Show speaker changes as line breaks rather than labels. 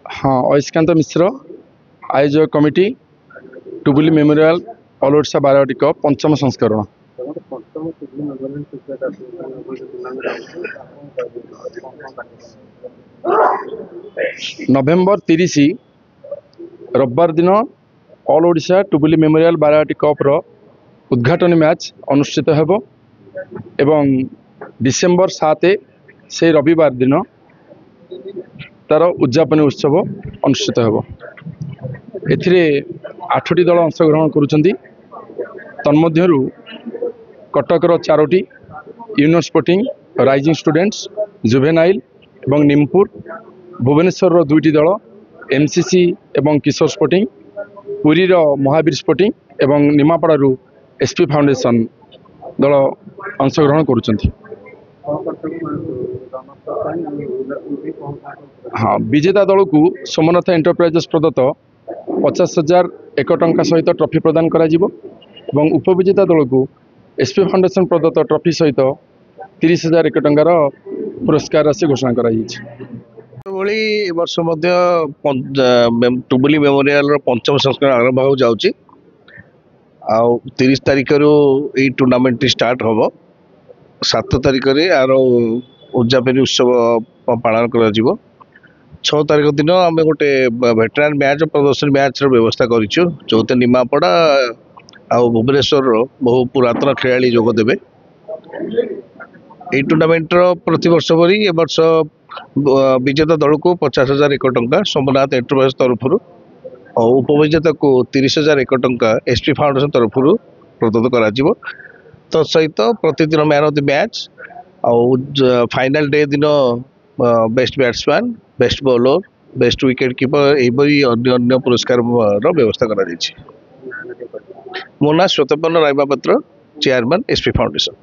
हाँ, अयस्कांत मिश्र आयोजक committee Tubuli memorial all Odisha Barabati cup पंचम संस्करण। नवेम्बर 30 रविवार दिन all Odisha Tubuli memorial Barabati cup रो उद्घाटन मैच अनुष्ठित हेबो एवं डिसेम्बर 7 से रविवार दिन तार उद्यापन उत्सव अनुष्ठित हेबो। एथिरे 8टी दल अंशग्रहण करुछंती। तन्मध्यरु कटकर 4टी union sporting rising students juvenile एवं निमपुर, भुवनेश्वर 2टी दल एमसीसी एवं किशोर स्पोर्टिंग, पुरी महावीर स्पोर्टिंग एवं निमापड़ारू एसपी फाउंडेशन दल अंशग्रहण करुछंती। हाँ, विजेता दल को सोमनाथ एंटरप्राइजेस प्रदत्त 50,000 एक टंका सहित ट्रॉफी प्रदान करा जिवो एवं उपविजेता दल को एसपी फाउंडेशन प्रदत्त ट्रॉफी सहित 30,000 एक टंकार पुरस्कार राशि घोषणा करा
वर्ष टुबुली मेमोरियल पंचम संस्करण आरंभ हो जाउची। 30 तारिख रु टूर्नामेंट स्टार्ट हम। 7 तारिख आर उद्यापन उत्सव पालन कर 6 तारिख दिन आम गोटे वेटरान मैच प्रदर्शन मैच व्यवस्था करूँ जो निमापड़ा आ भुवनेश्वर बहु पुरातन खेला जोगदेवे। टूर्नामेंट प्रति वर्ष परी ए वर्ष विजेता दल को 50,000 एक टंका सोमनाथ एंटरप्राइज तरफ और उपविजेता को 30,000 एक टंका एसपी फाउंडेशन तरफ प्रदत्त कर सहित प्रतिदिन मैन ऑफ द मैच और फाइनल डे दिन best batsman, best bowler, best wicket keeper अन्य पुरस्कार व्यवस्था कर। मो ना श्वेतपर्ण रायमापात्र, चेयरमैन एसपी फाउंडेशन।